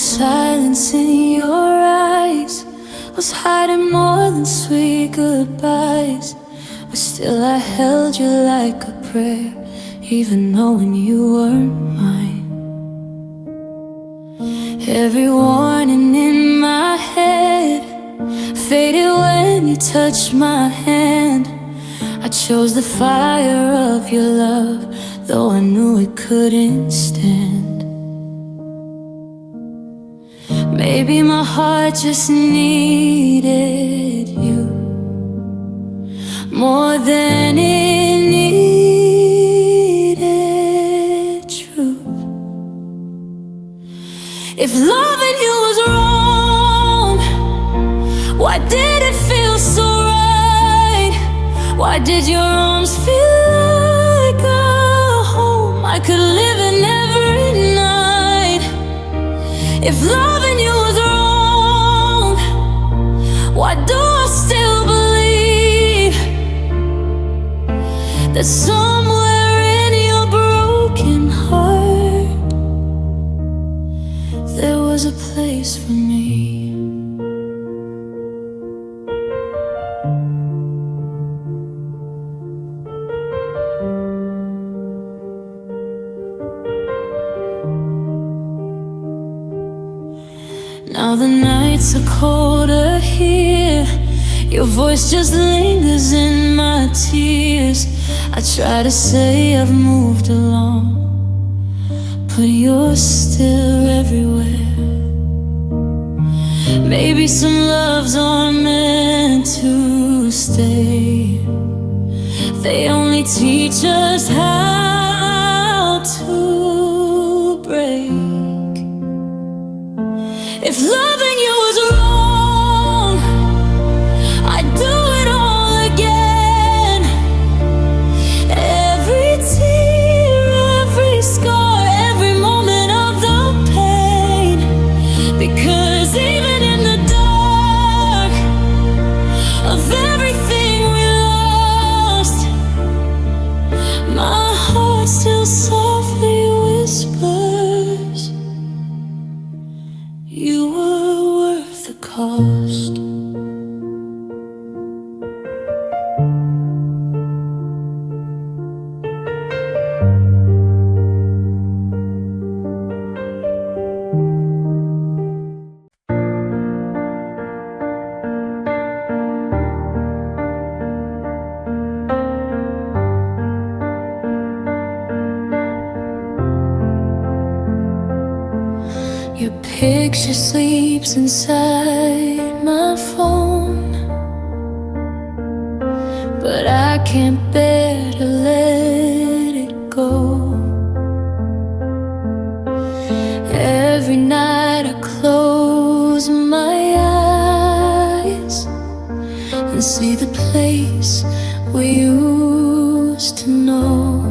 silence in your eyes was hiding more than sweet goodbyes. But still I held you like a prayer, even knowing you weren't mine. Every warning in my head faded when you touched my hand. I chose the fire of your love, though I knew it couldn't stand. Maybe my heart just needed you more than it needed truth. If loving you was wrong, why did it feel so right? Why did your arms feel like a home I could live in every night? If loving you was wrong, why do I still believe that somewhere in your broken heart there was a place for me? Now the nights are colder here, your voice just lingers in my tears. I try to say I've moved along, but you're still everywhere. Maybe some loves aren't meant to stay, they only teach us how to break. If loving you was wrong, I'd do it all again. Every tear, every scar, every moment of the pain. Because even in the dark of everything we lost, my heart still softly whispers, you were worth the cost. Your picture sleeps inside my phone, but I can't bear to let it go. Every night I close my eyes and see the place we used to know.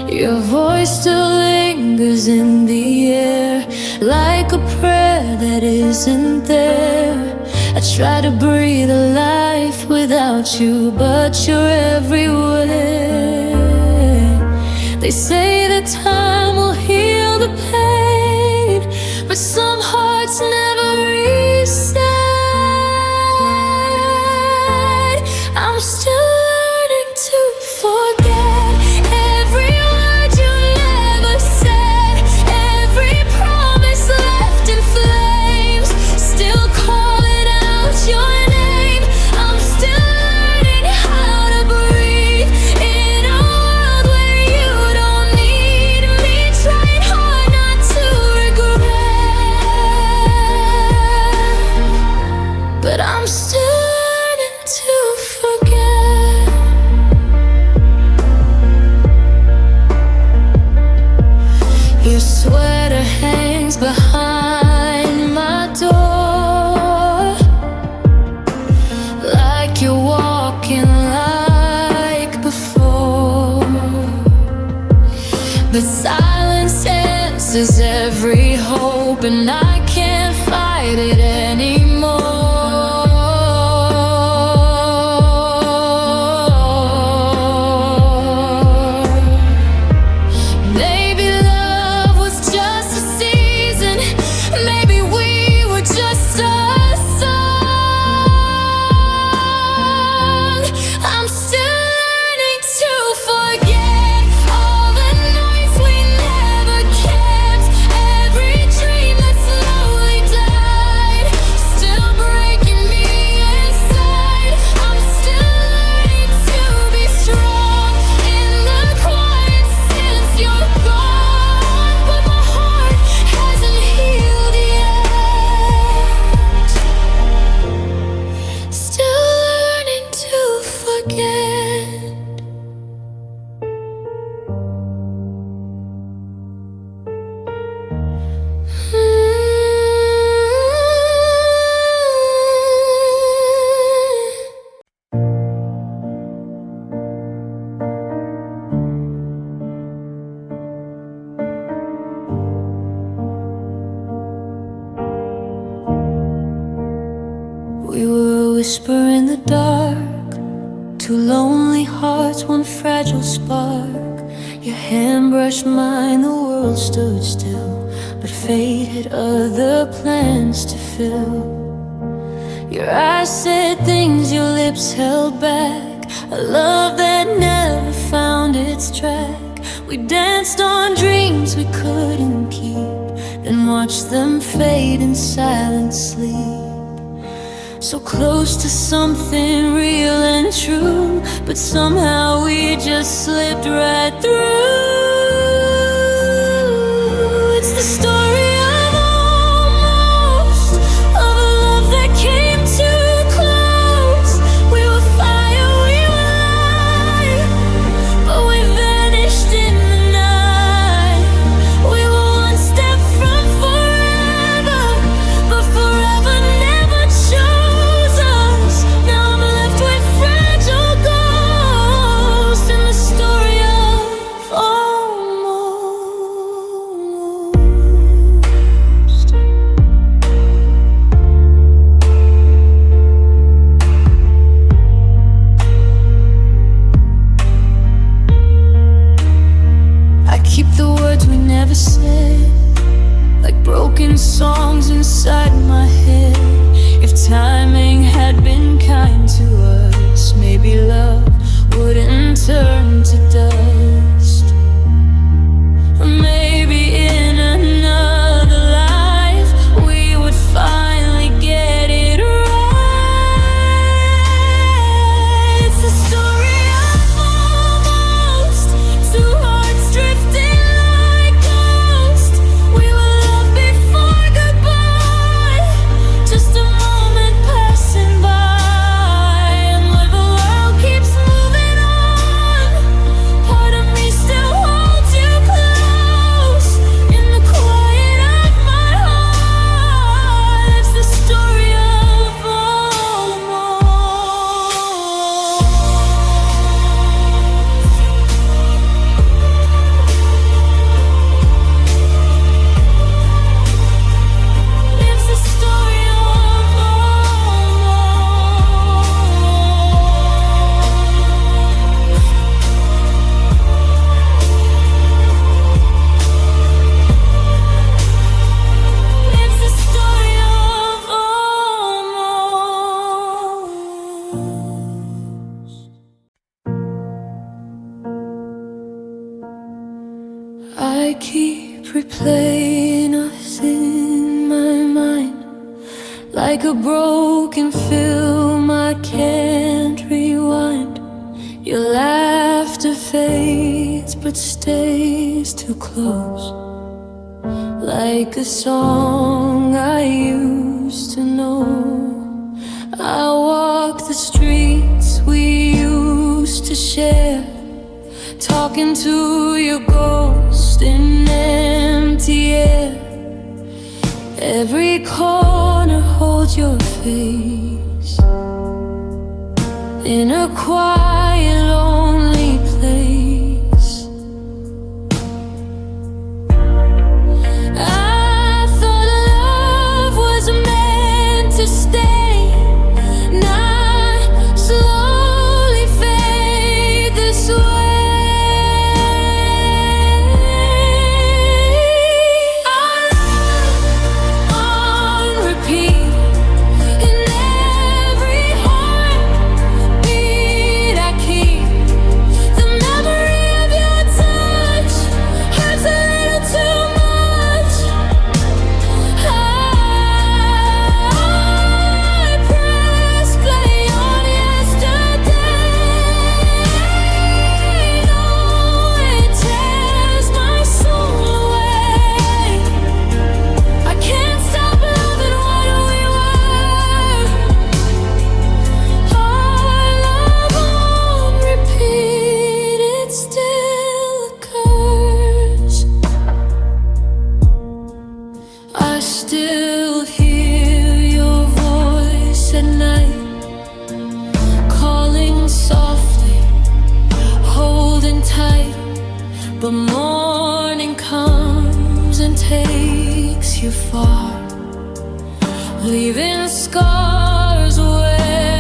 Your voice still lingers in the air, like a prayer that isn't there. I try to breathe a life without you, but you're everywhere. They say that time will heal the pain, but some hearts never reset. I'm still learning to forget every word you never said, every promise left in flames, still calling out your name. I'm still learning how to breathe in a world where you don't need me, trying hard not to regret, but I'm still learning to forget. Your sweater hangs behind my door, like you're walking like before. But silence answers every hope, and I can't fight it anymore. Maybe love was just a seed whisper in the dark, two lonely hearts, one fragile spark. Your hand brushed mine, the world stood still, but fate had other plans to fill. Your eyes said things your lips held back, a love that never found its track. We danced on dreams we couldn't keep, then watched them fade in silent sleep. So close to something real and true, but somehow we just slipped right through. It's the story of almost, of a love that came too close. We were fire, we were light, but we vanished in the night. We were one step from forever, but forever never chose us. Now I'm left with fragile ghosts in the story of almost. I keep the words we never said, like broken songs inside my head. If timing had been kind to us, maybe love wouldn't turn to dust. Or maybe in another life we would finally get it right. It's the story of almost, two hearts drifting like ghosts. We were loved before goodbye, just a moment passing by. And when the world keeps moving on, part of me still holds you close. In the quiet of my heart, it's the story of almost. It's the story of It's the story of almost. I keep replaying us in my mind, like a broken film I can't rewind. Your laughter fades but stays too close, like a song I used to know. I walk the streets we used to share, talking to your ghost in empty air. Every corner holds your face, in a quiet, lonely place. I thought love was meant to stay, not slowly fade this way. Our love on repeat, in every heartbeat I keep. The memory of your touch hurts a little too much. I press play on yesterday. No, it tears my soul away. I can't stop loving what we were. Our love on repeat, it still occurs. I still hear your voice at night, calling softly, holding tight. But morning comes and takes you far, leaving scars where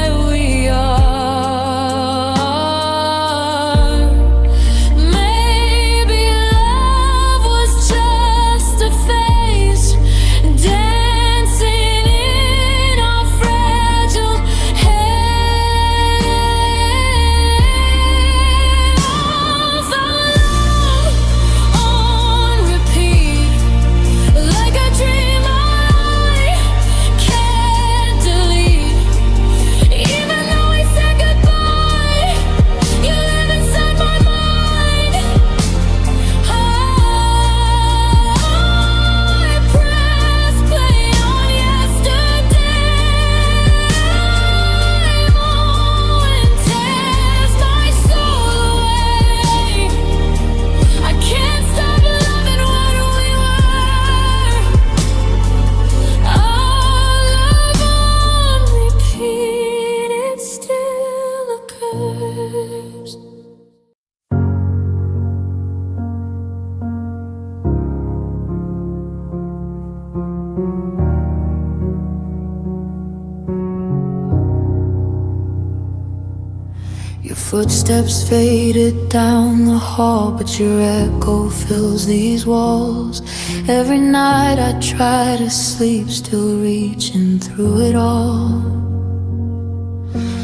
Footsteps faded down the hall, but your echo fills these walls. Every night I try to sleep, still reaching through it all.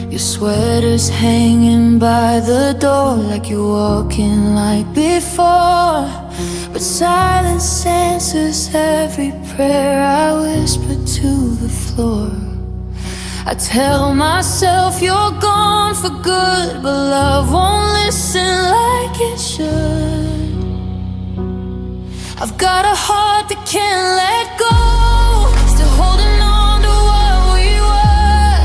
Your sweater's hanging by the door, like you're walking like before. But silence answers every prayer I whisper to the floor. I tell myself you're gone for good, but love won't listen like it should. I've got a heart that can't let go, still holding on to what we were.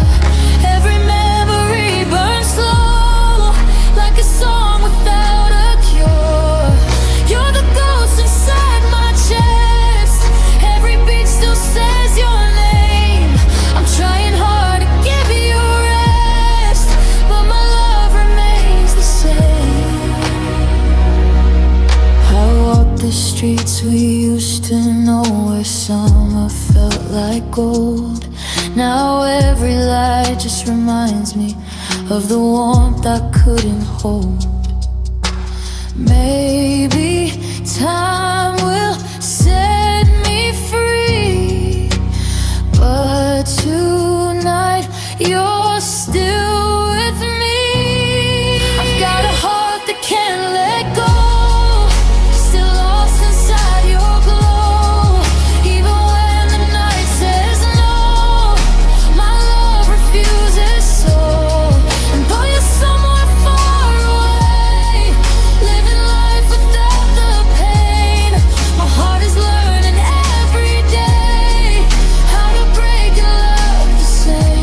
Every memory burns slow, like a song without a cure. You're the ghost inside my chest, every beat still says your name. I'm trying hard to give you rest, but my love remains the same. I walk the streets we used to know, where summer felt like gold. Now every light just reminds me of the warmth I couldn't hold. Maybe time will set me free, but tonight you're still with me. I've got a heart that can't let go, still lost inside your glow. Even when the night says no, my love refuses so. And though you're somewhere far away, living life without the pain, my heart is learning every day how to break and love the same.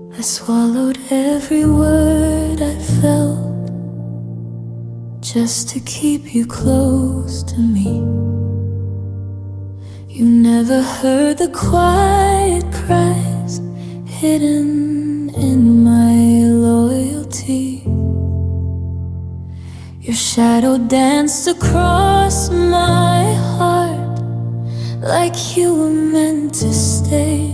I swallowed every word I felt, just to keep you close to me. You never heard the quiet cries hidden in my loyalty. Your shadow danced across my heart, like you were meant to stay.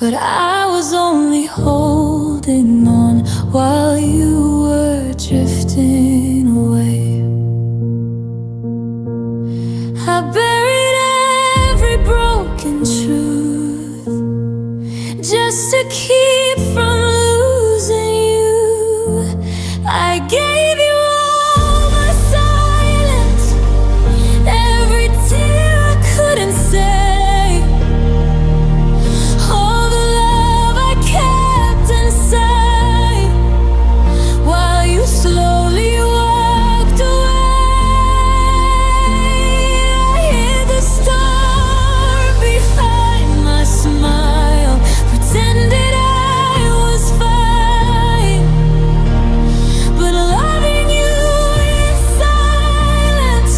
But I was only holding on while you were drifting away. I buried every broken truth, just to keep from losing you. I gave you all my silence, every tear I couldn't say. Slowly walked away. I hid the storm behind my smile, pretended I was fine. But loving you in silence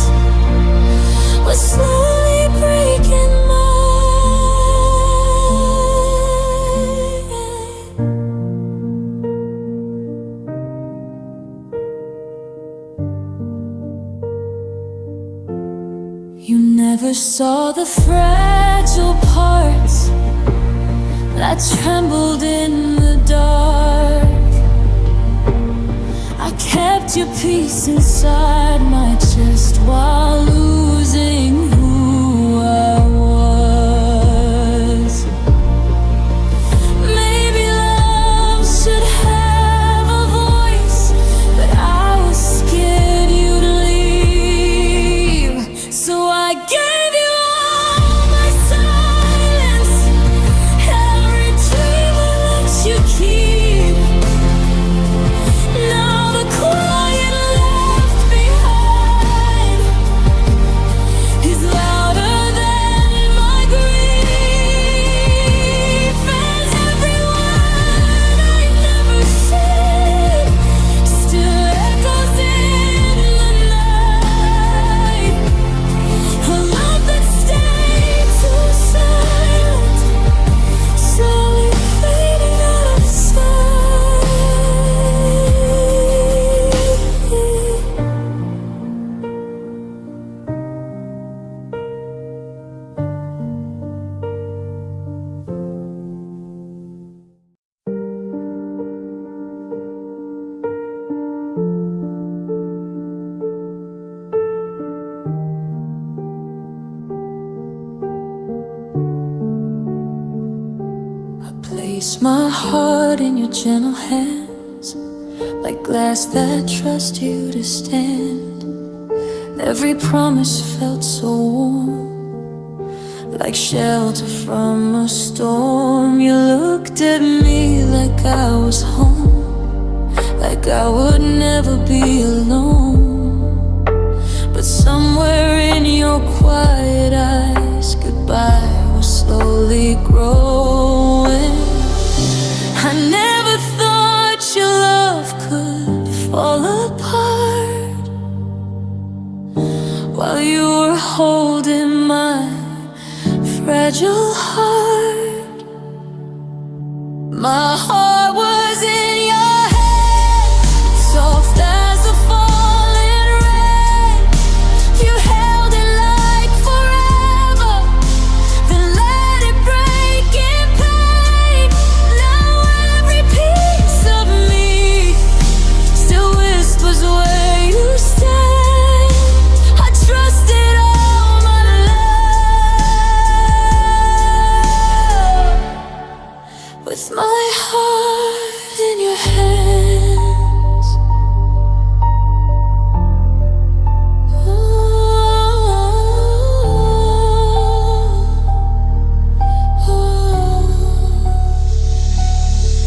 was slowly breaking mine. You never saw the fragile parts that trembled in the dark. I kept your peace inside my chest while losing who I was. Maybe love should have a voice, but I was scared you'd leave. So I gave you all my silence, every dream I let you keep. Now the quiet left behind place my heart in your gentle hands, like glass that trusts you to stand. Every promise felt so warm, like shelter from a storm. You looked at me like I was home, like I would never be alone. But somewhere in your quiet eyes, goodbye was slowly growing. I never thought your love could fall apart while you were holding my fragile heart. My heart was in your hand, soft as a falling rain. You held it like forever, then let it break in pain. Now every piece of me still whispers where you stand. I trusted all my love, with my heart in your hands.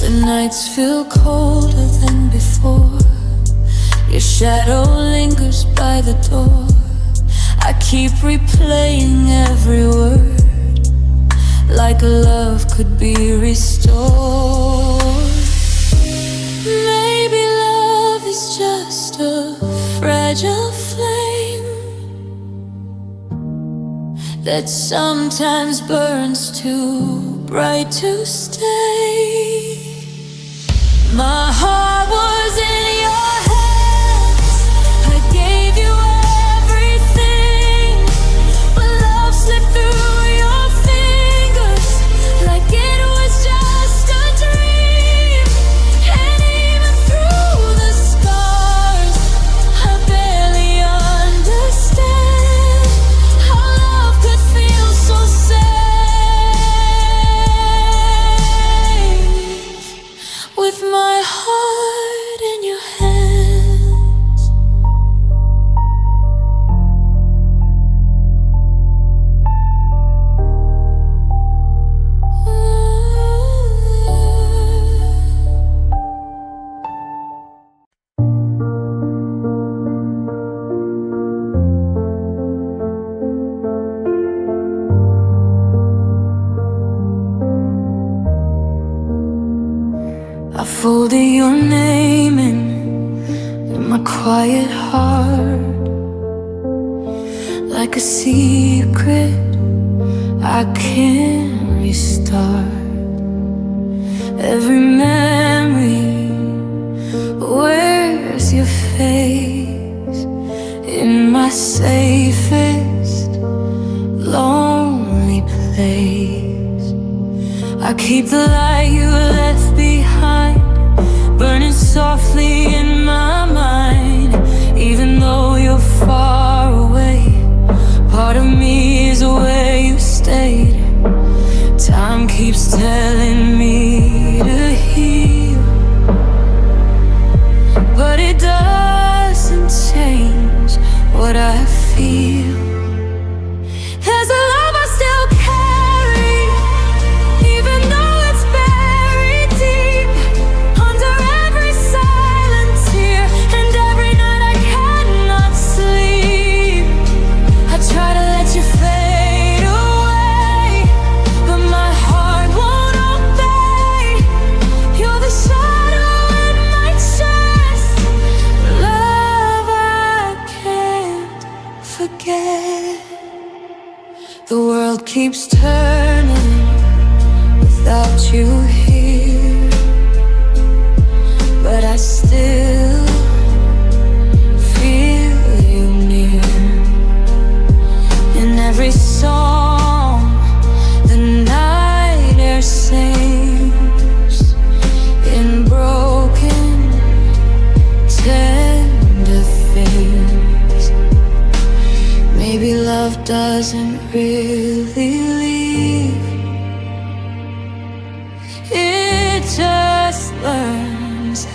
The nights feel colder than before. Your shadow lingers by the door. I keep replaying every word, like love could be restored. Maybe love is just a fragile flame that sometimes burns too bright to stay. My heart was in your hands, I gave you everything, but love slipped through your fingers like it was just a dream. And even through the scars, I barely understand how love could feel so safe, with my heart in your hands. I folded your name in my quiet heart, like a secret I can't restart. Every memory wears your face in my safest, lonely place. I keep the light you left behind burning softly in my mind. Even though you're far away, part of me is where you stayed. Time keeps telling me to heal, but it doesn't change what I feel. There's a love I still carry, even though it's buried deep under every silent tear, and every night I cannot sleep. I try to let you fade away, but my heart won't obey. You're the shadow in my chest, love I can't forget. The world keeps turning without you here, but I still feel you near. In every song the night air sings, in broken tender things. Maybe love doesn't really leave.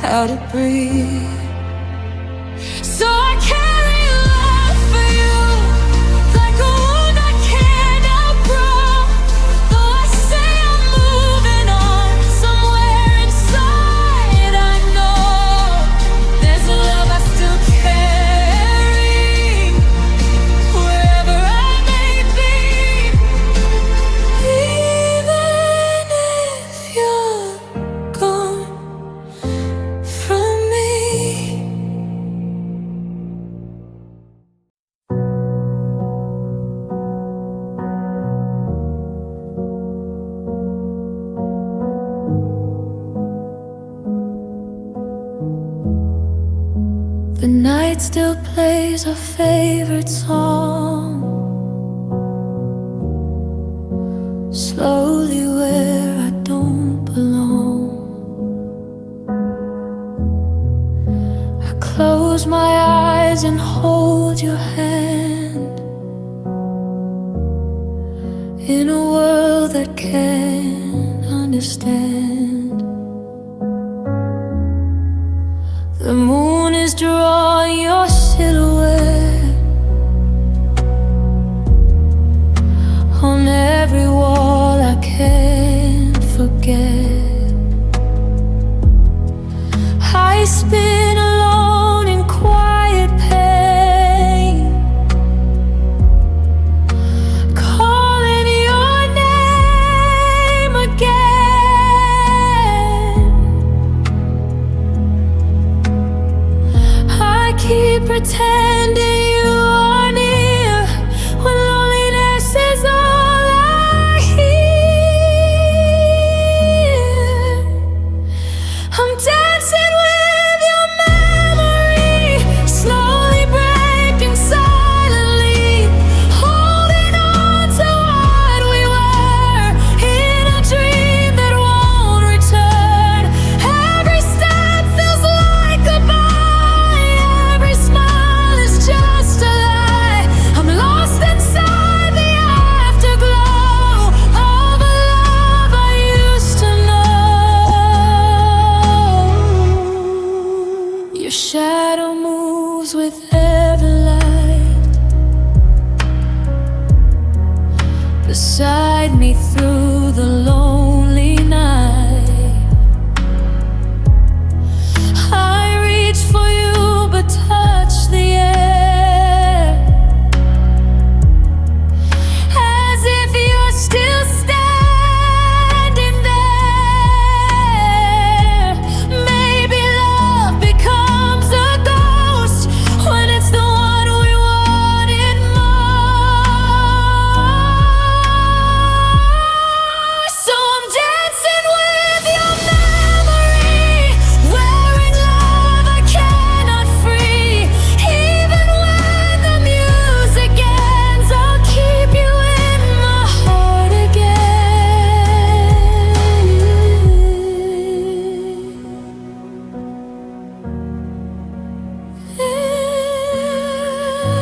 how to breathe. So I carry love for you, like a wound I can't outgrow. Though I say I'm moving on, somewhere inside I know there's a love I still carry, wherever I may be. Even if you're gone from me. The night still plays our favorite song, slowly where I don't belong. I close my eyes and hold your hand, in a world that can't understand. The moon is drawing your silhouette on every wall I can't forget. I spin alone in quiet pain, calling your name again. I keep pretending you are near when loneliness is all I hear. I'm dancing with your memory, slowly breaking silently, holding on to what we were in a dream that won't return. Every step feels like a goodbye, every smile is just a lie. I'm lost inside the afterglow of a love I used to know. Your shadow moves with every light beside me through the lonely night. I reach for you but touch the air, as if you're still standing there. Maybe love becomes a ghost when it's the one we wanted most. So I'm dancing with your memory, wearing love I cannot free. Even when the music ends, I'll keep you in my heart again.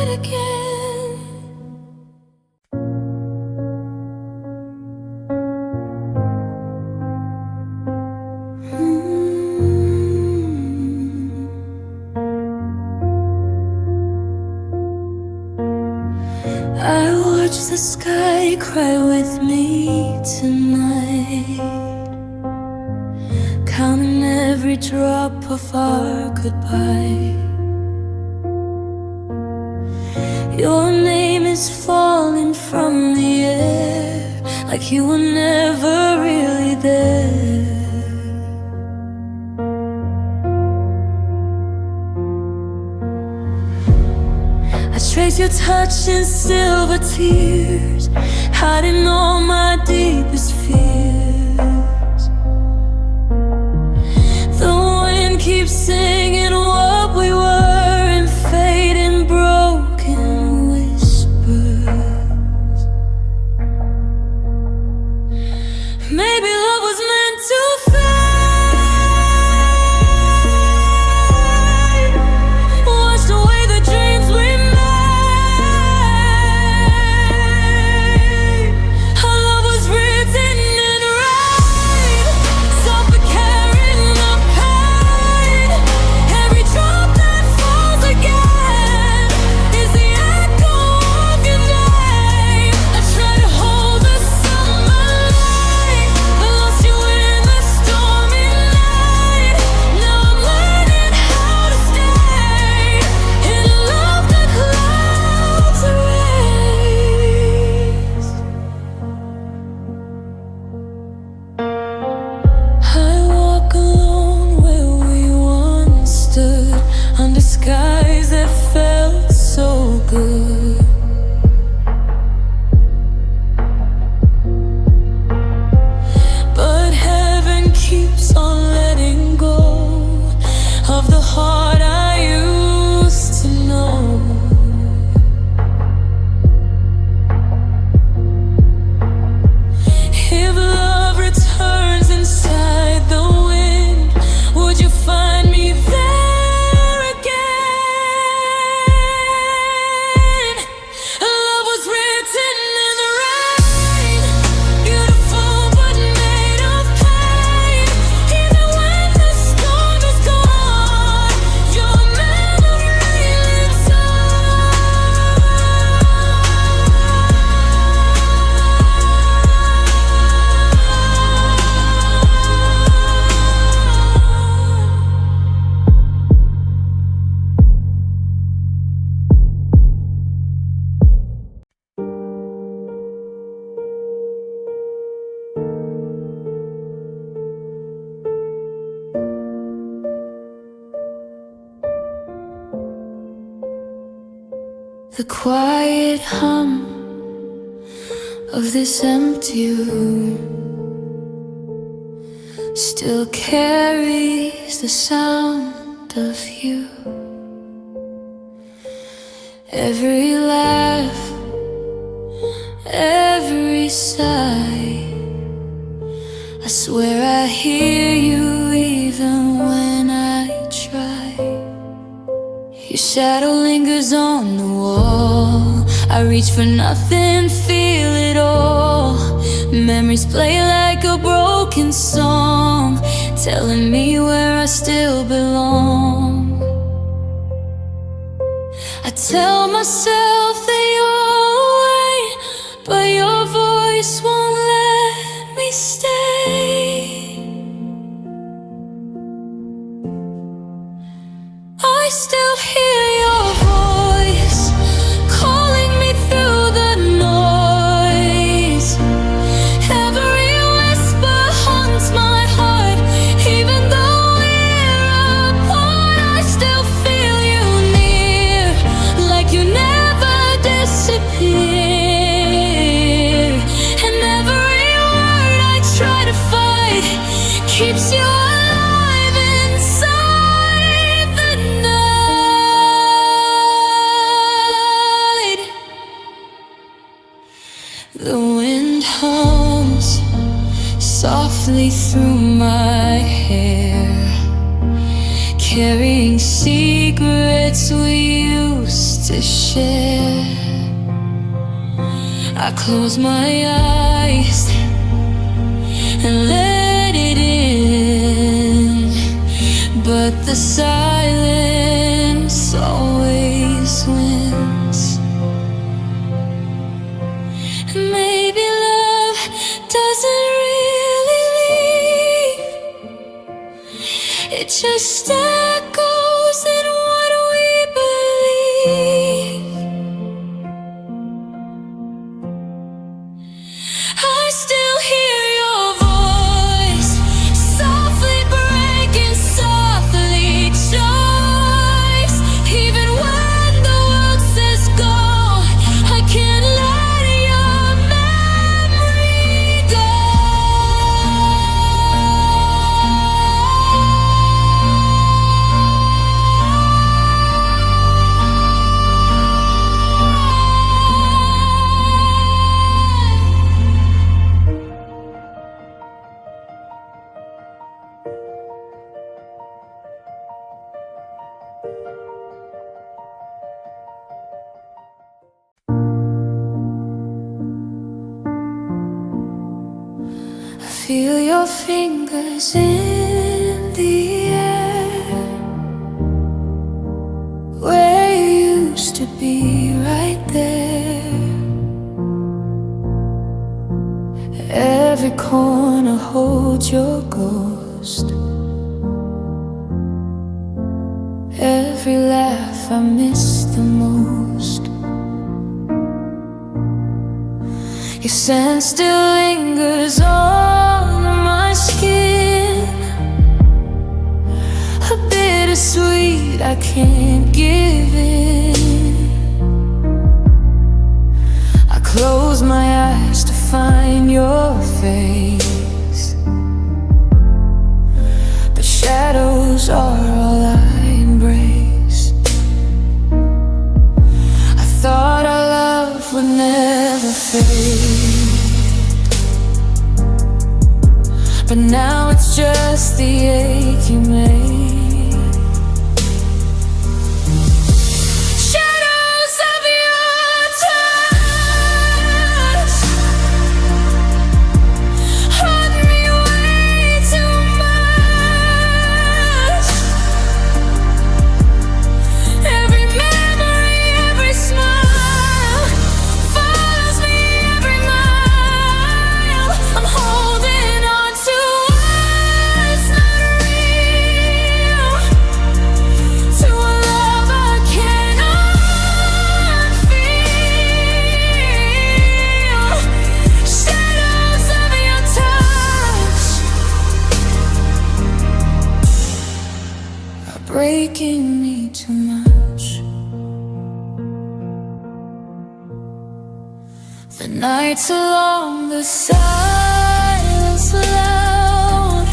And again. I watch the sky cry with me tonight, counting every drop of our goodbye. Your name is falling from the air, like you were never really there. I trace your touch in silver tears, hiding all my deepest fears. The wind keeps singing what we were in fading broken whispers. Maybe love was meant to fade, washed away the dreams we made. Our love was written in rain, suffocating the pain. heart I used to know. If love returns inside the wind, would you find me there again? Love was written in the rain, beautiful but made of pain. Even when the storm is gone, your memory lives the quiet hum of this empty room still carries the sound of you. Every laugh, every sigh, I swear I hear you even when I try. Your shadow lingers on the wall. I reach for nothing, feel it all. Memories play like a broken song, telling me where I still belong. I tell myself that you're away, but your voice won't let me stay. I still hear your voice calling me through the noise. Every whisper haunts my heart, even though we're apart. I still feel you near, like you never disappear. And every word I try to fight keeps you alive inside the night. The wind hums softly through my hair, carrying secrets we used to share. I close my eyes and let it in, but the silence always wins. Maybe love doesn't really leave, it just echoes in what we believe. I still hear your voice softly breaking, softly choice. Even when the world says go, I can't let your memory go. Feel your fingers in the air, where you used to be, right there. Every corner holds your ghost. Every laugh I miss the most. Your scent still lingers on my skin, a bittersweet I can't give in. I close my eyes to find your face, but shadows are all I breaking me too much. The nights are long, the silence loud.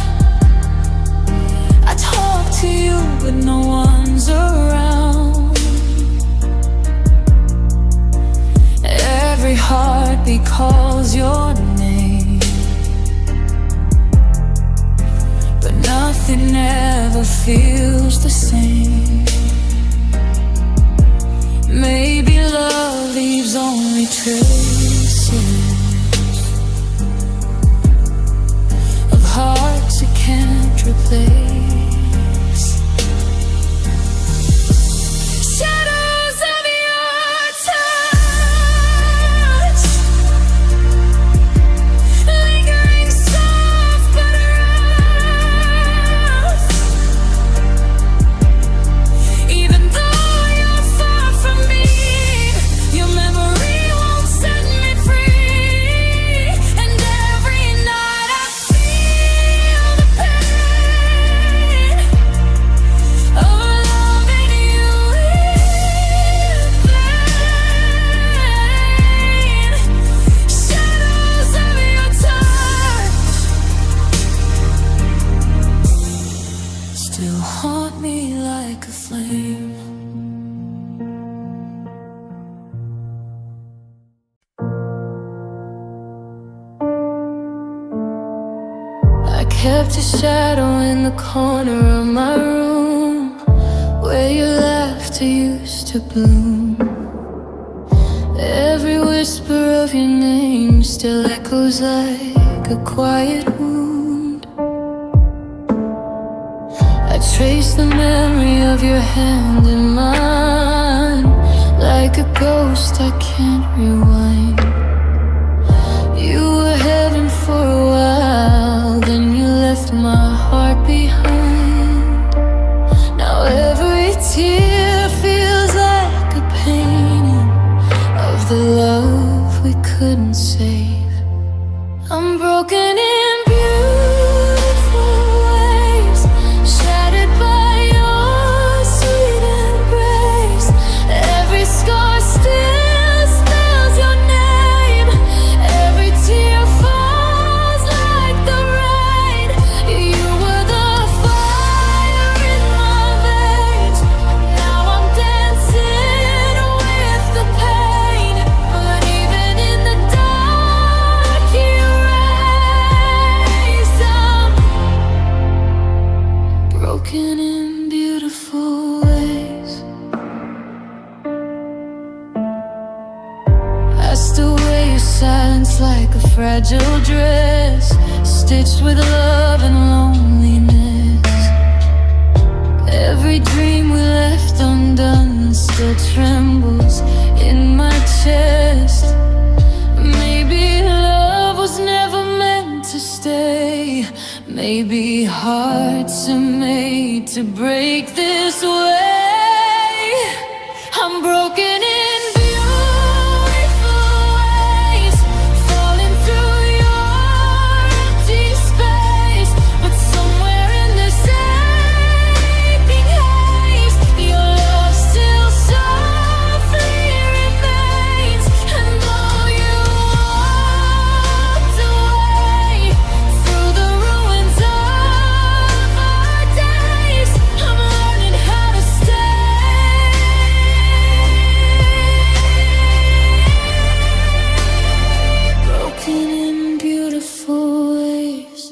I talk to you, but no one's around. Every heartbeat calls your name, but nothing ever feels the same. Maybe love leaves only traces of hearts it can't replace. Shadows of your touch, lingering soft but rough. Even though you're far from me, your memory won't set me free. And every night I feel the pain of loving you in vain. Shadows of your touch still haunt me like a flame. I kept a shadow in the corner of my room, where your laughter used to bloom. Every whisper of your name still echoes like a quiet wound. I trace the memory of your hand in mine, like a ghost I can't rewind. You were heaven for a while, then you left my heart behind. Now every tear feels like a painting of the love we couldn't save. I'm broken in beautiful ways, shattered by your sweet embrace. Every scar still spells your name, every tear falls like the rain. You were the fire in my veins, now I'm dancing with the pain. But even in the dark you raise. I'm broken in beautiful ways. I still wear your silence like a fragile dress, stitched with love and loneliness. Every dream we left undone still trembles in my chest. Maybe love was never meant to stay. Maybe hearts are made to break this way. I'm broken in beautiful ways, falling through your empty space. But somewhere in this aching haze, your love still softly remains. And though you walked away through the ruins of our days, I'm learning how to stay. Broken in beautiful ways.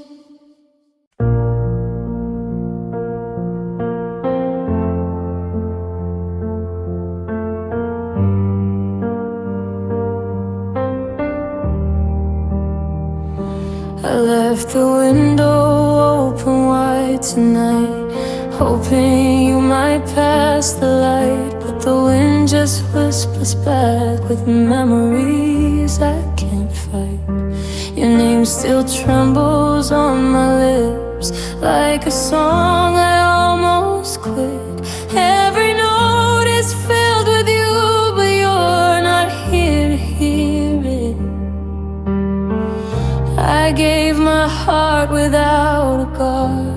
I left the window open wide tonight, hoping you might pass the light. But the wind just whispers back with memories I can't fight. Your name still trembles on my lips, like a song I almost quit. Every note is filled with you, but you're not here to hear it. I gave my heart without a guard.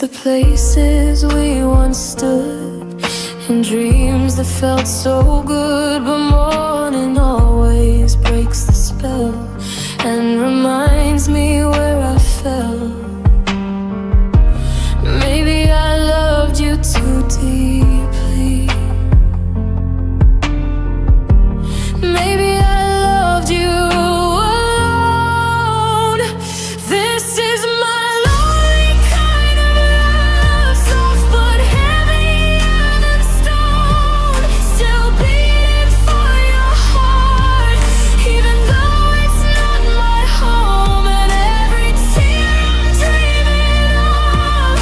the places we once stood, and dreams that felt so good. But morning always breaks the spell and reminds me where I fell. Maybe I loved you too deeply. Maybe I loved you alone. This is my lonely kind of love, soft but heavier than stone. Still beating for your heart, even though it's not my home. And every tear I'm dreaming of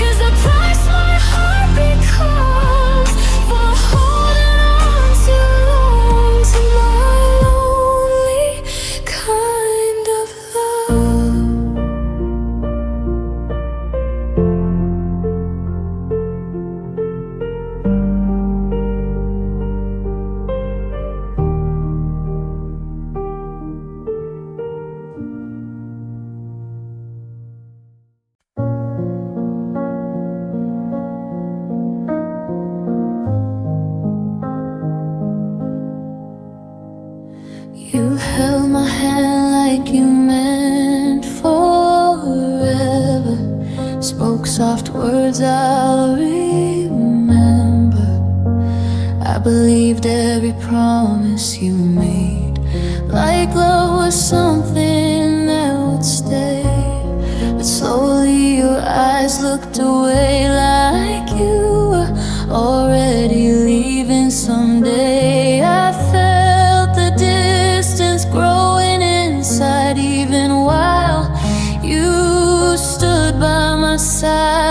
is the price my heart becomes for holding on too long to my lonely kind of love. You held my hand like you meant forever. Spoke soft words I'll remember. I believed every promise you made, like love was something that would stay. But slowly your eyes looked away, like you were already leaving someday. I felt the distance growing inside, even while you stood by my side.